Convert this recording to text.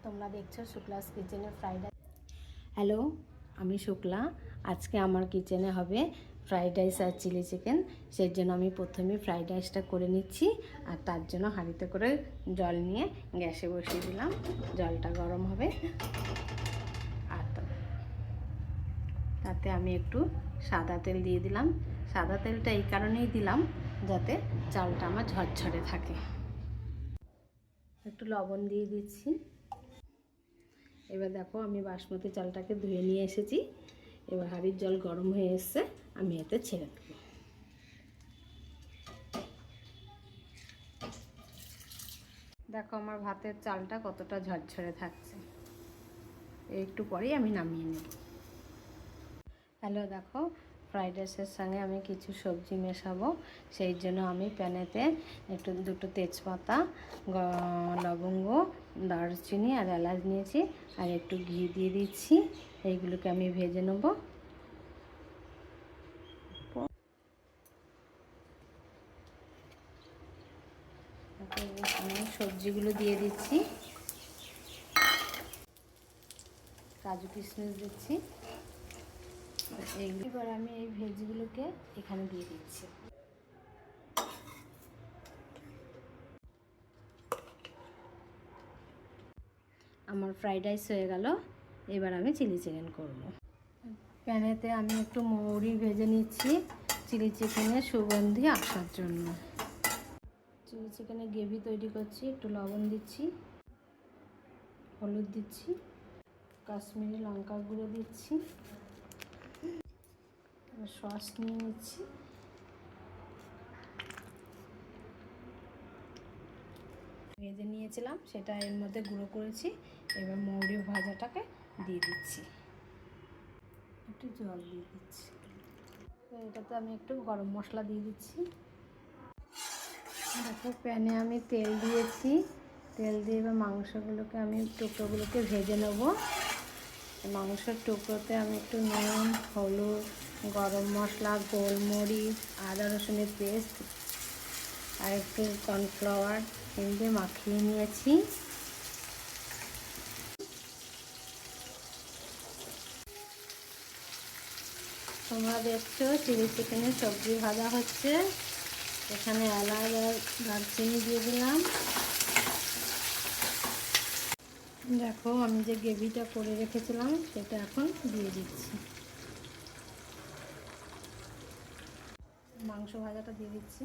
তোমরা দেখছো শুক্লাস কিচেনের ফ্রাইড রাইস। হ্যালো, আমি শুক্লা। আজকে আমার কিচেনে হবে ফ্রাইড রাইস আর চিলি চিকেন। সেই জন্য আমি প্রথমে ফ্রাইড রাইসটা করে নিচ্ছি, আর তার জন্য হাঁড়িতে করে জল নিয়ে গ্যাসে বসিয়ে দিলাম। জলটা গরম হবে, আর তাতে আমি একটু সাদা তেল দিয়ে দিলাম। সাদা তেলটা এই কারণেই দিলাম যাতে চালটা আমার ঝরঝরে থাকে। একটু লবণ দিয়ে দিচ্ছি। এবার দেখো, আমি বাসমতি চালটাকে ধুয়ে নিয়ে এসেছি। এবার হাঁড়ির জল গরম হয়ে এসছে, আমি এতে ছেড়ে দেবো। দেখো আমার ভাতের চালটা কতটা ঝরঝরে থাকছে। একটু পরেই আমি নামিয়ে নেব। হ্যালো, দেখো ফ্রাইড রাইসের সঙ্গে আমি কিছু সবজি মেশাবো। সেই জন্য আমি প্যানেতে দুটো তেজপাতা, লবঙ্গ, দারচিনি আর এলাচ নিয়েছি, আর একটু ঘি দিয়ে দিচ্ছি। এইগুলোকে আমি ভেজে নেব। আমি সবজিগুলো দিয়ে দিচ্ছি, কাজু কিশমিশ দিচ্ছি। এবার আমি এই ভেজগুলোকে এখানে দিয়ে দিচ্ছি। আমার ফ্রাইড রাইস হয়ে গেল। এবার আমি চিলি চিকেন করব। প্যানেতে আমি একটু মৌরি ভেজে নিচ্ছি চিলি চিকেনের সুগন্ধি আসার জন্য। চিলি চিকেনের গ্রেভি তৈরি করছি। একটু লবণ দিচ্ছি, হলুদ দিচ্ছি, কাশ্মীরি লঙ্কার গুঁড়ো দিচ্ছি, সস নিয়ে নিচ্ছি। ভেজে নিয়েছিলাম সেটা এর মধ্যে গুঁড়ো করেছি। এবার মৌরি ভাজাটাকে দিয়ে দিচ্ছি, একটু জল দিয়ে দিচ্ছি। এটাতে আমি একটু গরম মশলা দিয়ে দিচ্ছি। দেখো প্যানে আমি তেল দিয়েছি। তেল দিয়ে এবার মাংসগুলোকে আমি টুকরোগুলোকে ভেজে নেব। মাংসের টুকরোতে আমি একটু নুন, হলুদ, গরম মশলা, গোলমরিচ, আদা রসুনের পেস্ট আর একটু কর্নফ্লাওয়ার দিয়ে মাখিয়ে নিয়েছি। তোমরা দেখছো চিলি চিকেনের সবজি ভাজা হচ্ছে। এখানে এলাচ আর দারচিনি দিয়ে দিলাম। দেখো আমি যে গ্রেভিটা করে রেখেছিলাম সেটা এখন দিয়ে দিচ্ছি। মাংস ভাজাটা দিয়ে দিচ্ছি।